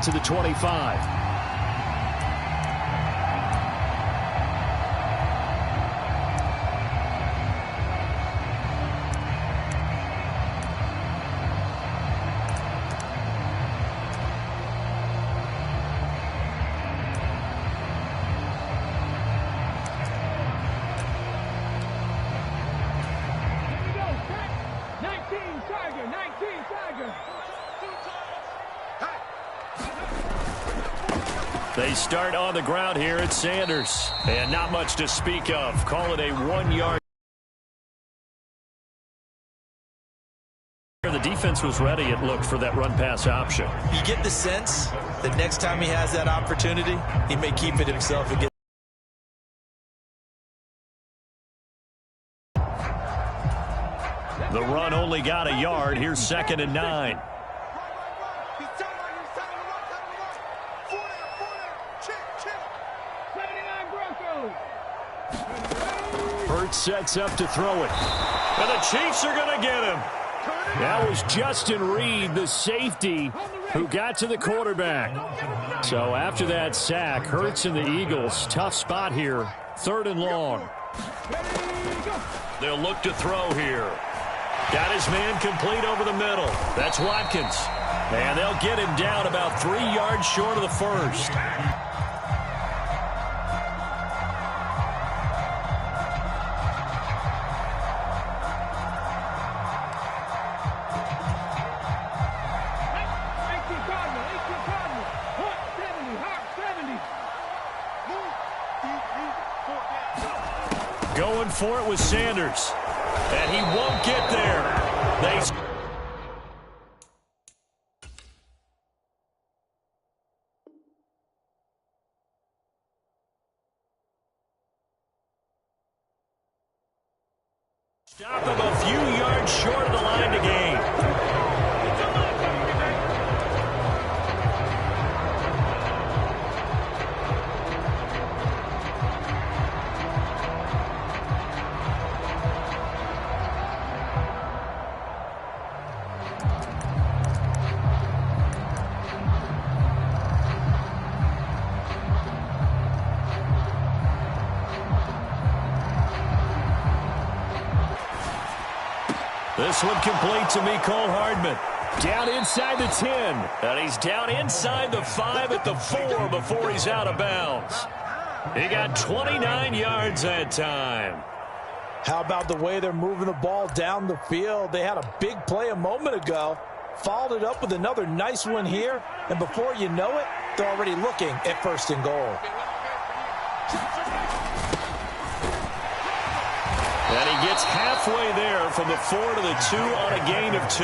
to the 25. They start on the ground here at Sanders. And not much to speak of. Call it a 1-yard. The defense was ready, it looked, for that run-pass option. You get the sense that next time he has that opportunity, he may keep it himself and get. The run only got a yard. Here's 2nd and 9. Hurts sets up to throw it. And the Chiefs are going to get him. That was Justin Reed, the safety, who got to the quarterback. So after that sack, Hurts and the Eagles, tough spot here. 3rd and long. They'll look to throw here. Got his man complete over the middle. That's Watkins. And they'll get him down about 3 yards short of the first. Going for it with Sanders. And he won't get there. Stop him a few yards short of the line to gain. This one complete to Mecole Hardman. Down inside the 10. And he's down inside the 5 at the 4 before he's out of bounds. He got 29 yards that time. How about the way they're moving the ball down the field? They had a big play a moment ago. Followed it up with another nice one here. And before you know it, they're already looking at 1st and goal. And he gets halfway there from the 4 to the 2 on a gain of 2.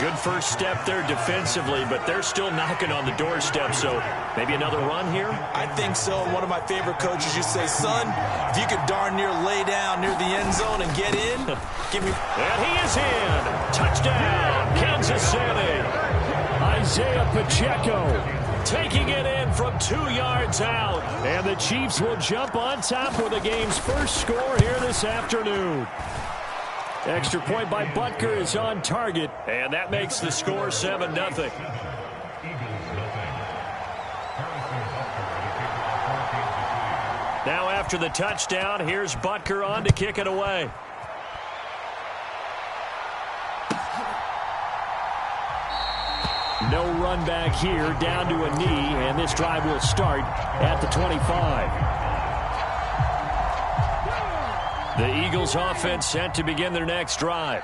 Good first step there defensively, but they're still knocking on the doorstep, so maybe another run here? I think so. One of my favorite coaches used to say, son, if you could darn near lay down near the end zone and get in, give me... And he is in. Touchdown, Kansas City. Isaiah Pacheco taking it in from 2 yards out. And the Chiefs will jump on top with the game's first score here this afternoon. Extra point by Butker is on target, and that makes the score 7-0. Now after the touchdown, here's Butker on to kick it away. No run back here, down to a knee, and this drive will start at the 25. The Eagles offense set to begin their next drive.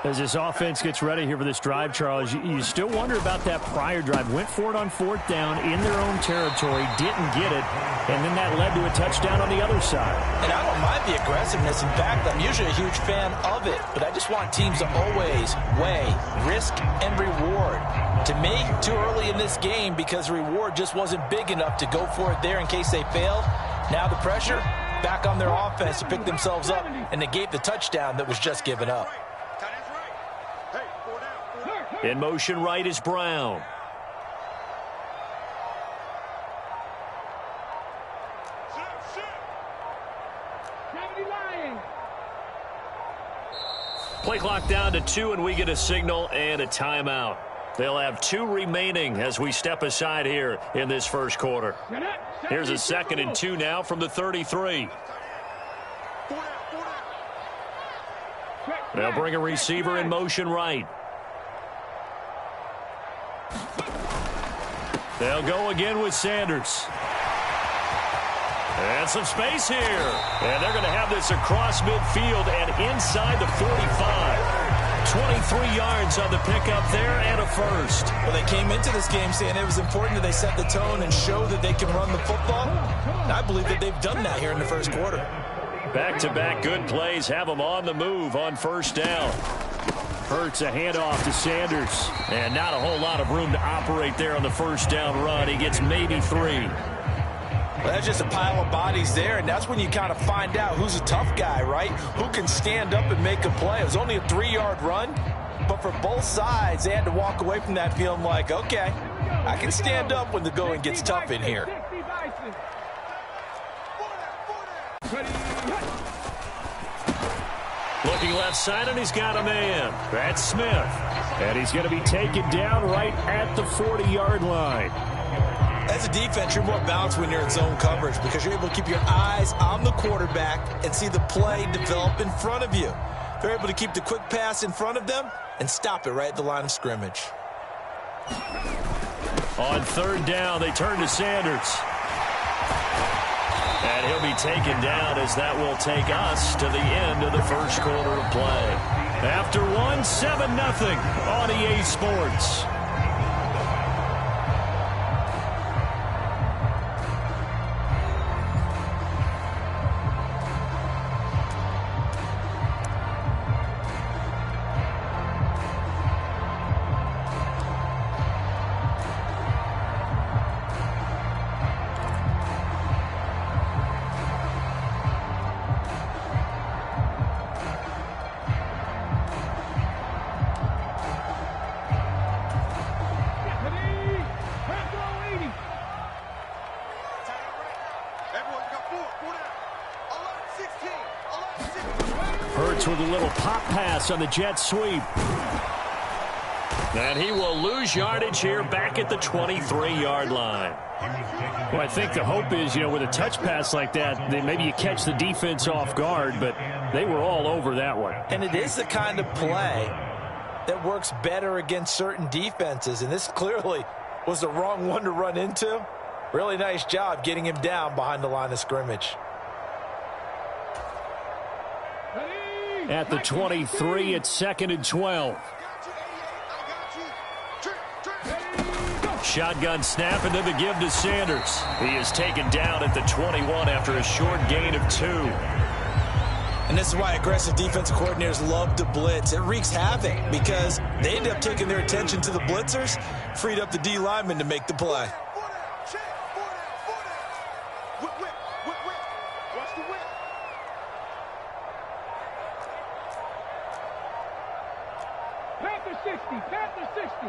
As this offense gets ready here for this drive, Charles, you still wonder about that prior drive. Went for it on 4th down in their own territory, didn't get it, and then that led to a touchdown on the other side. And I don't mind the aggressiveness. In fact, I'm usually a huge fan of it, but I just want teams to always weigh risk and reward. To me, too early in this game because the reward just wasn't big enough to go for it there in case they failed. Now the pressure back on their offense to pick themselves up and negate the touchdown that was just given up. In motion right is Brown. Play clock down to 2, and we get a signal and a timeout. They'll have 2 remaining as we step aside here in this first quarter. Here's a 2nd and 2 now from the 33. They'll bring a receiver in motion right. They'll go again with Sanders. And some space here. And they're going to have this across midfield and inside the 45. 23 yards on the pickup there and a first. Well, they came into this game saying it was important that they set the tone and show that they can run the football. And I believe that they've done that here in the first quarter. Back-to-back good plays have them on the move on first down. Hurts a handoff to Sanders. And not a whole lot of room to operate there on the first down run. He gets maybe 3. Well, that's just a pile of bodies there, and that's when you kind of find out who's a tough guy, right? Who can stand up and make a play. It was only a 3-yard run, but for both sides, they had to walk away from that feeling like, okay, I can stand up when the going gets tough in here. Looking left side, and he's got a man. That's Smith. And he's going to be taken down right at the 40-yard line. As a defense, you're more balanced when you're in zone coverage because you're able to keep your eyes on the quarterback and see the play develop in front of you. They're able to keep the quick pass in front of them and stop it right at the line of scrimmage. On third down, they turn to Sanders. And he'll be taken down as that will take us to the end of the first quarter of play. After 1, 7-0 on EA Sports. With a little pop pass on the jet sweep. And he will lose yardage here back at the 23-yard line. Well, I think the hope is, with a touch pass like that, then maybe you catch the defense off guard, but they were all over that one. And it is the kind of play that works better against certain defenses, and this clearly was the wrong one to run into. Really nice job getting him down behind the line of scrimmage. At the 23, it's 2nd and 12. Shotgun snap, and then the give to Sanders. He is taken down at the 21 after a short gain of 2. And this is why aggressive defensive coordinators love to blitz. It wreaks havoc because they end up taking their attention to the blitzers, freed up the D lineman to make the play. Panther 60.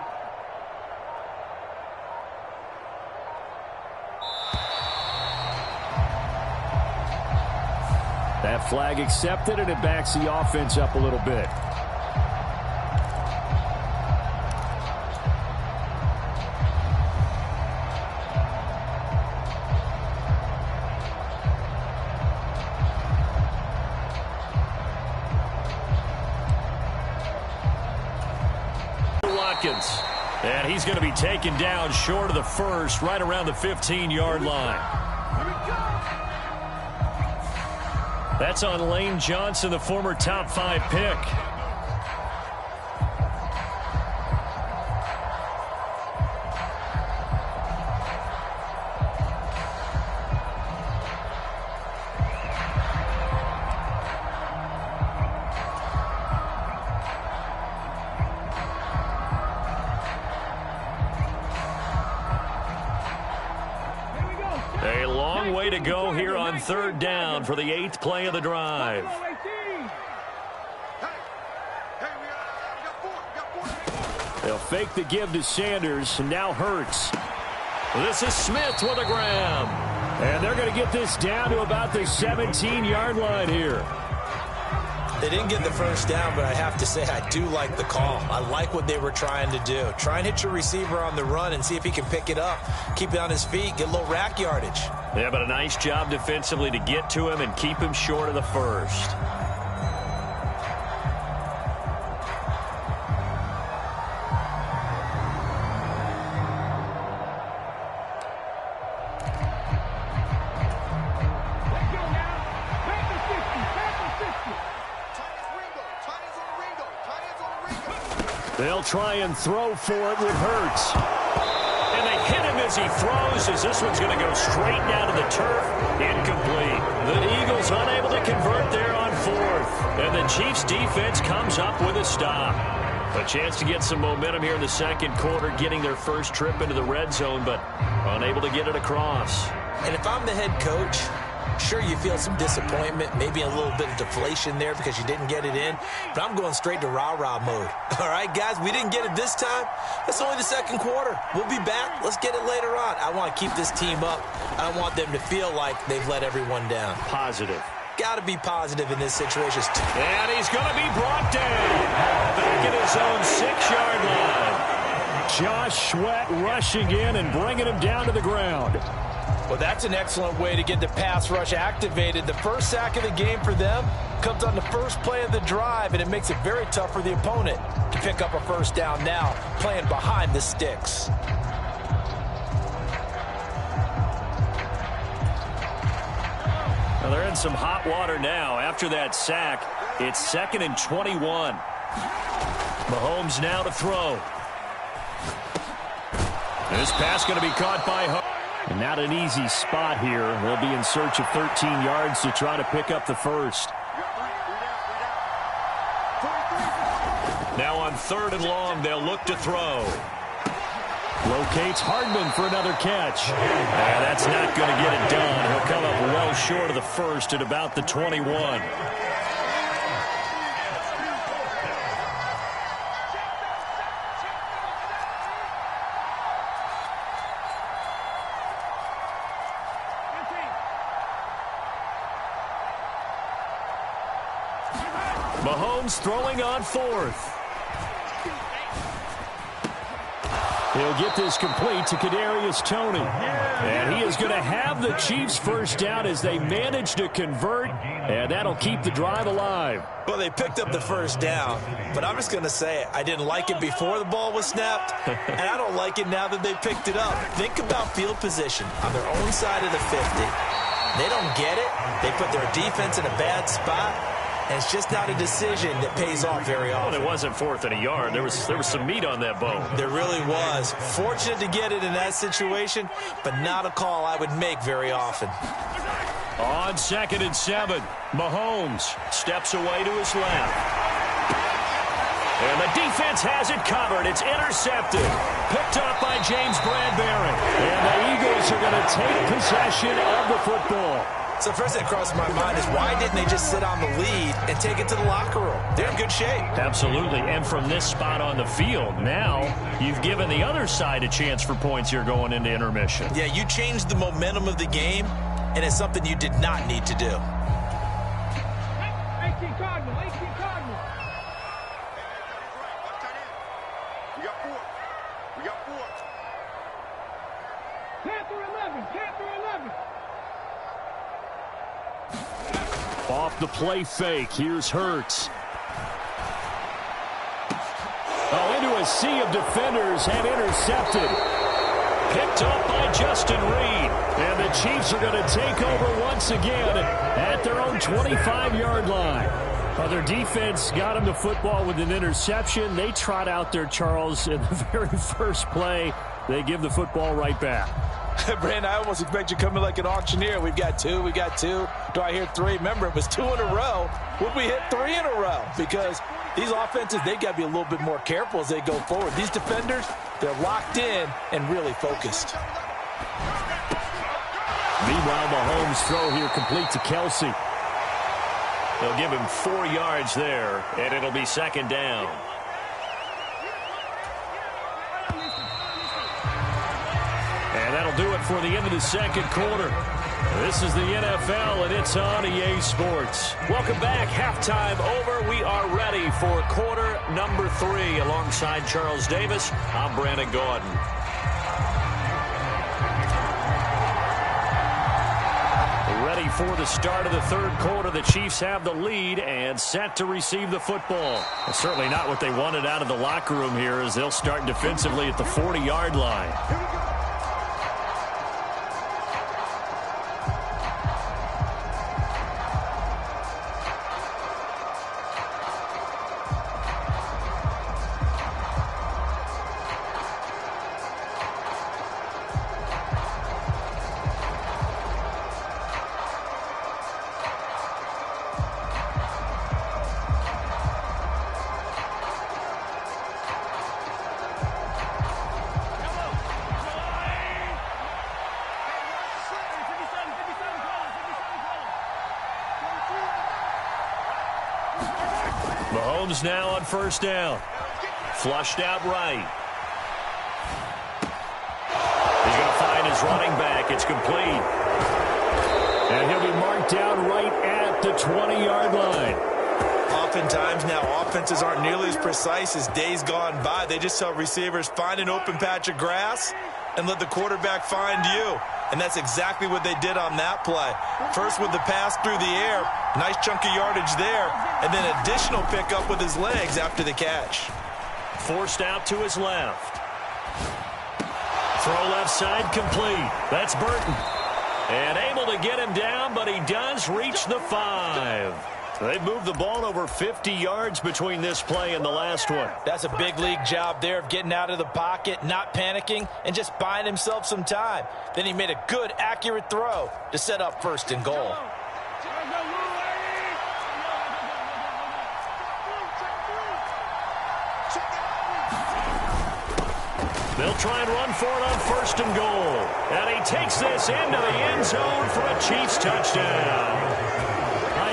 That flag accepted, and it backs the offense up a little bit. And he's going to be taken down short of the first, right around the 15-yard line. That's on Lane Johnson, the former top 5 pick. To go here on third down for the 8th play of the drive. They'll fake the give to Sanders, and now Hurts. This is Smith with a grab. And they're going to get this down to about the 17-yard line here. They didn't get the first down, but I have to say I do like the call. I like what they were trying to do. Try and hit your receiver on the run and see if he can pick it up, keep it on his feet, get a little rack yardage. Yeah, but a nice job defensively to get to him and keep him short of the first. They'll try and throw for it with Hurts. And they hit him as he throws, as this one's going to go straight down to the turf. Incomplete. The Eagles unable to convert there on fourth. And the Chiefs defense comes up with a stop. A chance to get some momentum here in the second quarter, getting their first trip into the red zone, but unable to get it across. And if I'm the head coach, sure, you feel some disappointment, maybe a little bit of deflation there because you didn't get it in, but I'm going straight to rah-rah mode. All right, guys, we didn't get it this time. It's only the second quarter. We'll be back. Let's get it later on. I want to keep this team up. I don't want them to feel like they've let everyone down. Positive. Got to be positive in this situation. And he's going to be brought down back at his own 6-yard line. Josh Sweat rushing in and bringing him down to the ground. Well, that's an excellent way to get the pass rush activated. The first sack of the game for them comes on the first play of the drive, and it makes it very tough for the opponent to pick up a first down now, playing behind the sticks. Well, they're in some hot water now. After that sack, it's 2nd and 21. Mahomes now to throw. This pass going to be caught by Hurts. And not an easy spot here. They'll be in search of 13 yards to try to pick up the first. Now on 3rd and long, they'll look to throw. Locates Hardman for another catch. That's not going to get it done. He'll come up well short of the first at about the 21. Mahomes throwing on 4th. He'll get this complete to Kadarius Toney. And he is going to have the Chiefs first down as they manage to convert, and that'll keep the drive alive. Well, they picked up the first down, but I'm just going to say I didn't like it before the ball was snapped, and I don't like it now that they picked it up. Think about field position on their own side of the 50. They don't get it. They put their defense in a bad spot. And it's just not a decision that pays off very often. Well, it wasn't 4th and a yard. There was some meat on that bone. There really was. Fortunate to get it in that situation, but not a call I would make very often. On 2nd and 7, Mahomes steps away to his left. And the defense has it covered. It's intercepted. Picked up by James Bradbury. And the Eagles are going to take possession of the football. So first thing that crossed my mind is why didn't they just sit on the lead and take it to the locker room? They're in good shape. Absolutely. And from this spot on the field, now you've given the other side a chance for points here going into intermission. Yeah, you changed the momentum of the game, and it's something you did not need to do. 18 Cardinal, 18 Cardinal. We got 4. We got 4. Panther 11, Panther 11. Off the play fake. Here's Hurts. Into a sea of defenders and intercepted. Picked up by Justin Reed. And the Chiefs are going to take over once again at their own 25-yard line. Well, their defense got them the football with an interception. They trot out there, Charles, in the very first play. They give the football right back. Brandon, I almost expect you coming like an auctioneer. We've got 2, we got 2. Do I hear 3? Remember, it was 2 in a row. Would we hit 3 in a row? Because these offenses, they got to be a little bit more careful as they go forward. These defenders, they're locked in and really focused. Meanwhile, Mahomes' throw here complete to Kelsey. They'll give him 4 yards there, and it'll be 2nd down. And that'll do it for the end of the second quarter. This is the NFL, and it's on EA Sports. Welcome back. Halftime over. We are ready for quarter number 3. Alongside Charles Davis, I'm Brandon Gordon. Ready for the start of the third quarter. The Chiefs have the lead and set to receive the football. Well, certainly not what they wanted out of the locker room here, as they'll start defensively at the 40-yard line. Mahomes now on first down. Flushed out right. He's going to find his running back. It's complete. And he'll be marked down right at the 20-yard line. Oftentimes now, offenses aren't nearly as precise as days gone by. They just tell receivers, find an open patch of grass and let the quarterback find you. And that's exactly what they did on that play. First with the pass through the air, nice chunk of yardage there, and then additional pickup with his legs after the catch. Forced out to his left. Throw left side complete. That's Burton. And able to get him down, but he does reach the 5. They've moved the ball over 50 yards between this play and the last one. That's a big league job there of getting out of the pocket, not panicking, and just buying himself some time. Then he made a good, accurate throw to set up first and goal. They'll try and run for it on first and goal. And he takes this into the end zone for a Chiefs touchdown.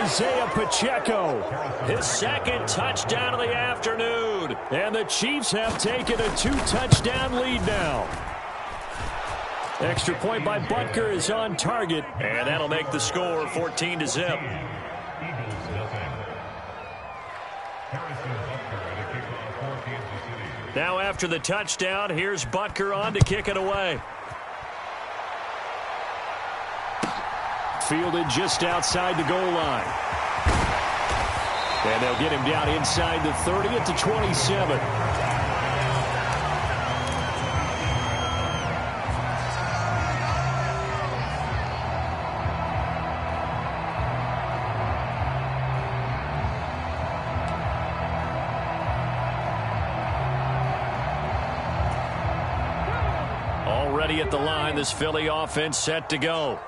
Isaiah Pacheco, his second touchdown of the afternoon. And the Chiefs have taken a 2-touchdown lead now. Extra point by Butker is on target. And that'll make the score 14-0. Now after the touchdown, here's Butker on to kick it away. Fielded just outside the goal line. And they'll get him down inside the 30 at the 27. Already at the line, this Philly offense set to go.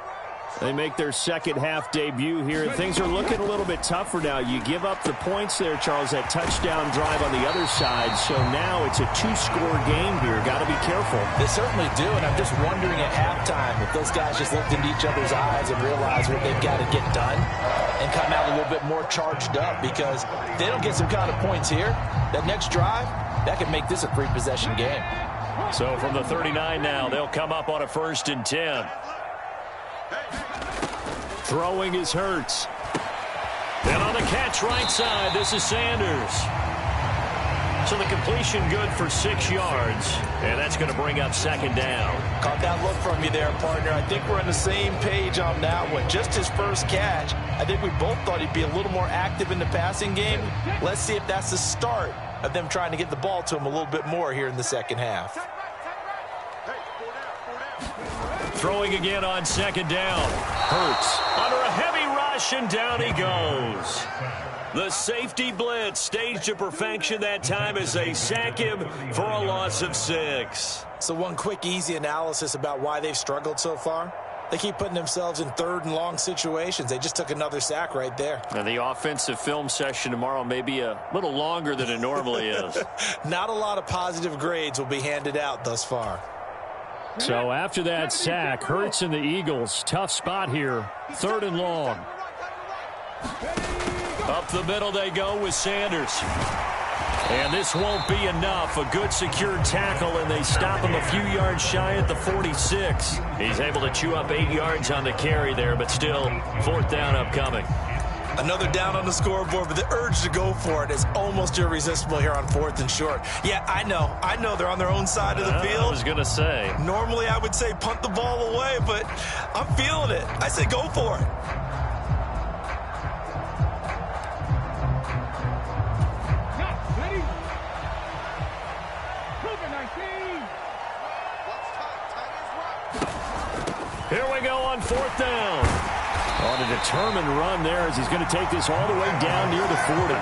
They make their second half debut here. Things are looking a little bit tougher now. You give up the points there, Charles, that touchdown drive on the other side. So now it's a 2-score game here. Got to be careful. They certainly do, and I'm just wondering at halftime if those guys just looked into each other's eyes and realized what they've got to get done and come out a little bit more charged up, because if they don't get some kind of points here, that next drive, that could make this a 3-possession game. So from the 39 now, they'll come up on a 1st and 10. Throwing is Hurts. And on the catch right side, this is Sanders. So the completion good for 6 yards. And that's going to bring up second down. Caught that look from you there, partner. I think we're on the same page on that one. Just his first catch. I think we both thought he'd be a little more active in the passing game. Let's see if that's the start of them trying to get the ball to him a little bit more here in the second half. Throwing again on second down. Hurts under a heavy rush, and down he goes. The safety blitz staged to perfection that time as they sack him for a loss of 6. So one quick, easy analysis about why they've struggled so far. They keep putting themselves in 3rd and long situations. They just took another sack right there. And the offensive film session tomorrow may be a little longer than it normally is. Not a lot of positive grades will be handed out thus far. So after that sack, Hurts and the Eagles, tough spot here, 3rd and long. Up the middle they go with Sanders. And this won't be enough. A good secure tackle, and they stop him a few yards shy at the 46. He's able to chew up 8 yards on the carry there, but still 4th down upcoming. Another down on the scoreboard, but the urge to go for it is almost irresistible here on 4th and short. Yeah, I know they're on their own side of the field. I was going to say. Normally I would say punt the ball away, but I'm feeling it. I say go for it. Here we go on 4th down. On a determined run there as he's going to take this all the way down near the 40.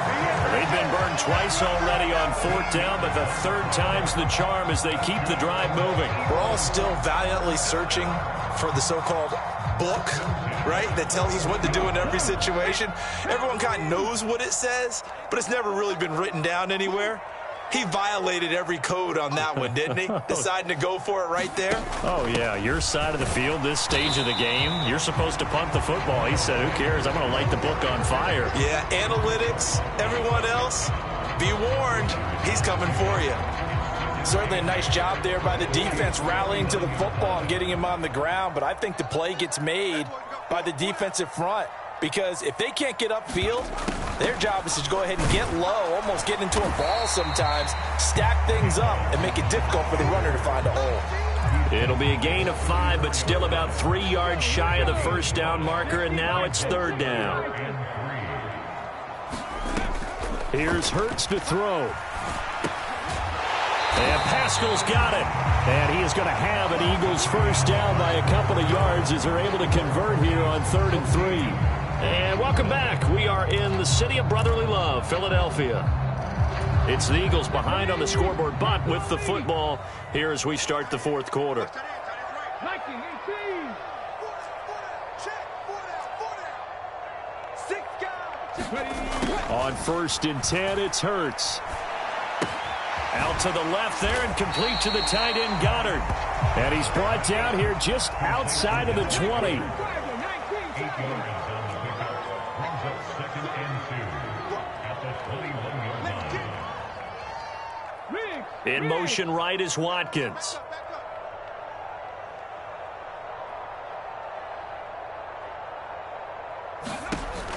They've been burned twice already on 4th down, but the 3rd time's the charm as they keep the drive moving. We're all still valiantly searching for the so-called book, right, that tells us what to do in every situation. Everyone kind of knows what it says, but it's never really been written down anywhere. He violated every code on that one, didn't he? Deciding to go for it right there. Oh, yeah. Your side of the field, this stage of the game, you're supposed to punt the football. He said, who cares? I'm going to light the book on fire. Yeah, analytics, everyone else, be warned, he's coming for you. Certainly a nice job there by the defense rallying to the football and getting him on the ground, but I think the play gets made by the defensive front because if they can't get upfield, their job is to go ahead and get low, almost get into a ball sometimes, stack things up, and make it difficult for the runner to find a hole. It'll be a gain of 5, but still about 3 yards shy of the 1st down marker, and now it's 3rd down. Here's Hurts to throw. And Pascal's got it. And he is going to have an Eagles 1st down by a couple of yards as they're able to convert here on 3rd and 3. And welcome back. We are in the city of brotherly love, Philadelphia. It's the Eagles behind on the scoreboard, but with the football here as we start the 4th quarter. On 1st and 10, it's Hurts. Out to the left there and complete to the tight end, Goddard. And he's brought down here just outside of the 20. In motion right is Watkins.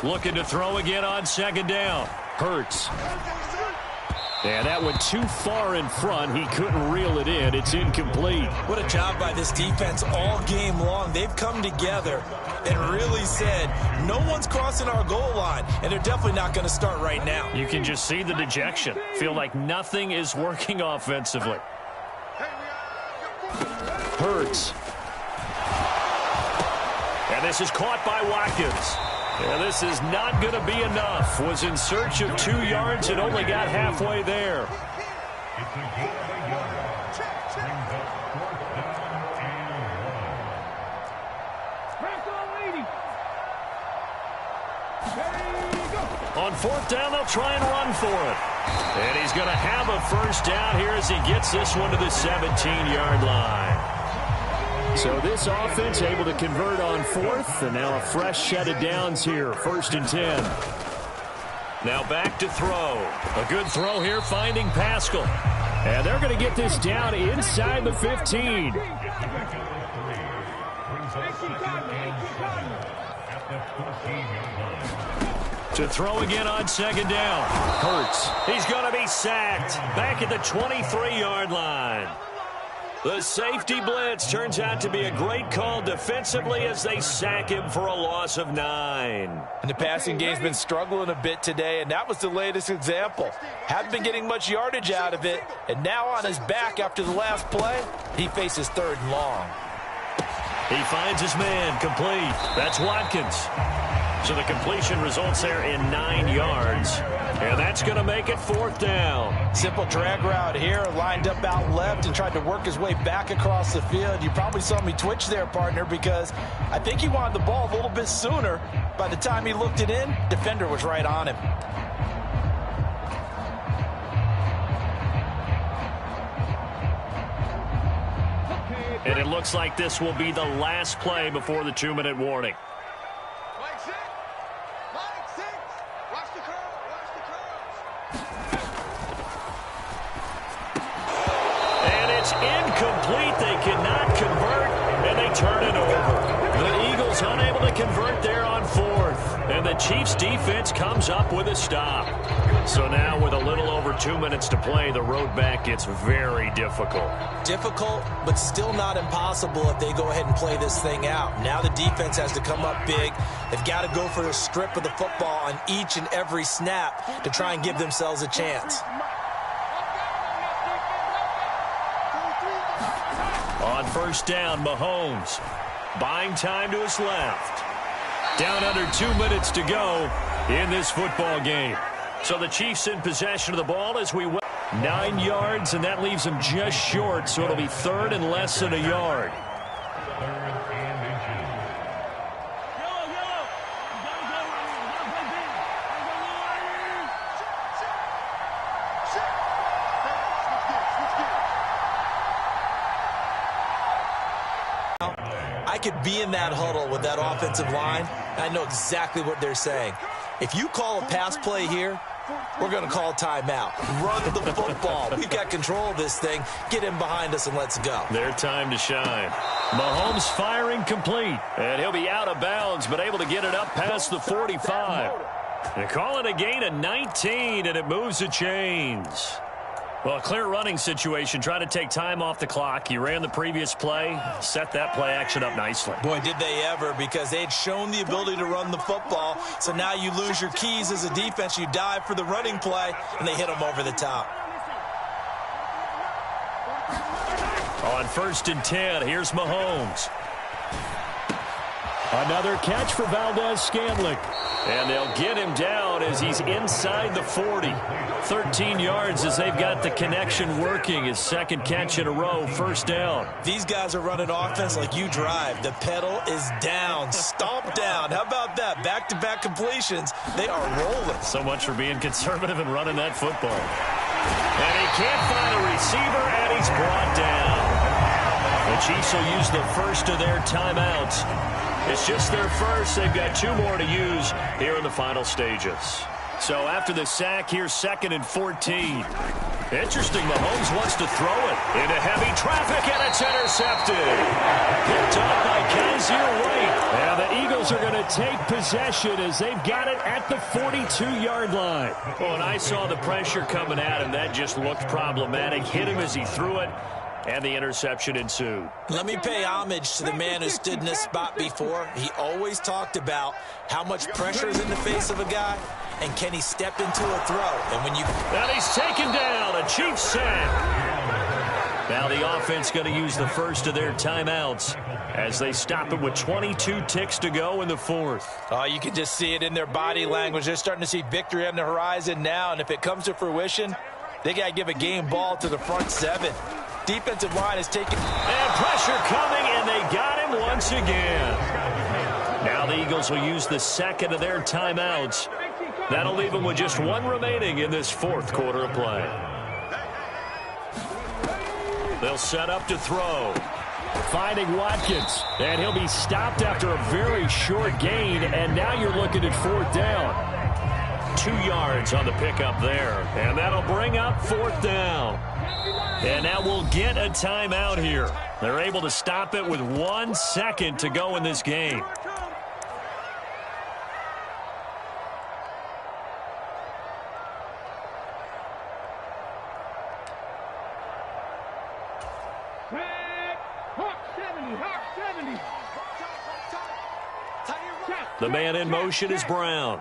Looking to throw again on 2nd down. Hurts. And that went too far in front. He couldn't reel it in. It's incomplete. What a job by this defense all game long. They've come together and really said, no one's crossing our goal line, and they're definitely not going to start right now. You can just see the dejection. Feel like nothing is working offensively. Hurts. And this is caught by Watkins. Yeah, this is not going to be enough. Was in search of 2 yards and only got halfway there. On 4th down, they'll try and run for it. And he's going to have a 1st down here as he gets this one to the 17-yard line. So this offense able to convert on 4th, and now a fresh set of downs here, 1st and 10. Now back to throw. A good throw here, finding Pascal. And they're going to get this down inside the 15. To throw again on 2nd down. Hurts. He's going to be sacked back at the 23-yard line. The safety blitz turns out to be a great call defensively as they sack him for a loss of 9. And the passing game's been struggling a bit today, and that was the latest example. Haven't been getting much yardage out of it, and now on his back after the last play, he faces 3rd and long. He finds his man, complete. That's Watkins. So the completion results there in 9 yards. And that's going to make it 4th down. Simple drag route here, lined up out left and tried to work his way back across the field. You probably saw me twitch there, partner, because I think he wanted the ball a little bit sooner. By the time he looked it in, defender was right on him. And it looks like this will be the last play before the 2-minute warning. cannot convert, and they turn it over. The Eagles unable to convert there on fourth, and the Chiefs defense comes up with a stop. So now with a little over 2 minutes to play, the road back gets very difficult. Difficult, but still not impossible if they go ahead and play this thing out. Now the defense has to come up big. They've got to go for the strip of the football on each and every snap to try and give themselves a chance. On first down, Mahomes buying time to his left. Down under 2 minutes to go in this football game. So the Chiefs in possession of the ball as we went 9 yards, and that leaves them just short, so it'll be third and less than a yard. I could be in that huddle with that offensive line. I know exactly what they're saying. If you call a pass play here, we're going to call timeout. Run the football. We've got control of this thing. Get in behind us and let's go. Their time to shine. Mahomes firing complete. And he'll be out of bounds, but able to get it up past the 45. They call it a gain of 19, and it moves the chains. Well, a clear running situation. Try to take time off the clock. He ran the previous play, set that play action up nicely. Boy, did they ever, because they'd shown the ability to run the football. So now you lose your keys as a defense. You dive for the running play, and they hit them over the top. On first and 10, here's Mahomes. Another catch for Valdez-Scantling. And they'll get him down as he's inside the 40. 13 yards as they've got the connection working. His second catch in a row, first down. These guys are running offense like you drive. The pedal is down, stomp down. How about that? Back-to-back completions. They are rolling. So much for being conservative and running that football. And he can't find a receiver, and he's brought down. The Chiefs will use the first of their timeouts. It's just their first. They've got 2 more to use here in the final stages. So after the sack, here's 2nd and 14. Interesting, Mahomes wants to throw it into heavy traffic, and it's intercepted. Picked up by Kaiser White. And the Eagles are going to take possession as they've got it at the 42-yard line. Oh, and I saw the pressure coming at him. That just looked problematic. Hit him as he threw it. And the interception ensued. Let me pay homage to the man who stood in this spot before. He always talked about how much pressure is in the face of a guy, and can he step into a throw. And when you... And he's taken down, a Chiefs sack. Now the offense going to use the first of their timeouts as they stop it with 22 ticks to go in the fourth. Oh, you can just see it in their body language. They're starting to see victory on the horizon now, and if it comes to fruition, they got to give a game ball to the front 7. Defensive line is taking... And pressure coming, and they got him once again. Now the Eagles will use the second of their timeouts. That'll leave them with just 1 remaining in this fourth quarter of play. They'll set up to throw. Finding Watkins, and he'll be stopped after a very short gain, and now you're looking at 4th down. 2 yards on the pickup there, and that'll bring up 4th down. And now we'll get a timeout here. They're able to stop it with 1 second to go in this game. The man in motion is Brown.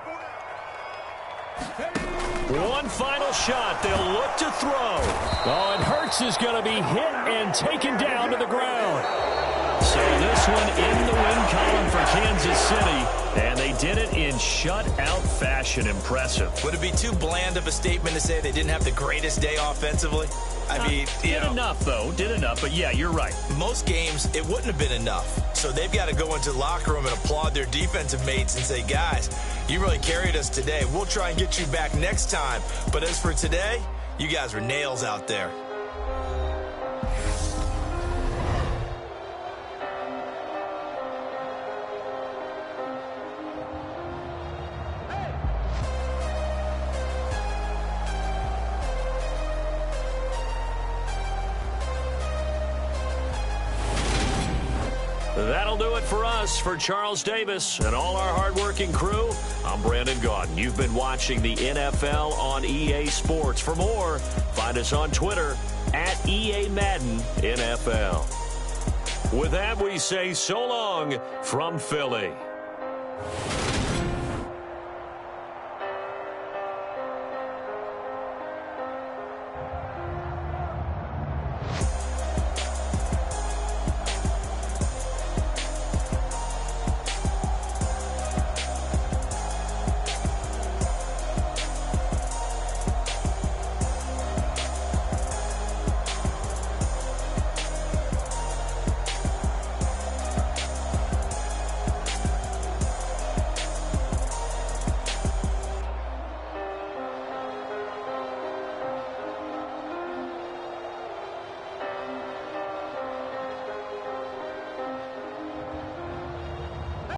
One final shot. They'll look to throw. Oh, and Hurts is going to be hit and taken down to the ground. So this one in the win column for Kansas City, and they did it in shutout fashion. Impressive. Would it be too bland of a statement to say they didn't have the greatest day offensively? I mean, did enough, though. Did enough, but yeah, you're right. Most games, it wouldn't have been enough. So they've got to go into the locker room and applaud their defensive mates and say, guys, you really carried us today. We'll try and get you back next time. But as for today, you guys were nails out there. That'll do it for us. For Charles Davis and all our hardworking crew, I'm Brandon Gaudin. You've been watching the NFL on EA Sports. For more, find us on Twitter at EA Madden NFL. With that, we say so long from Philly.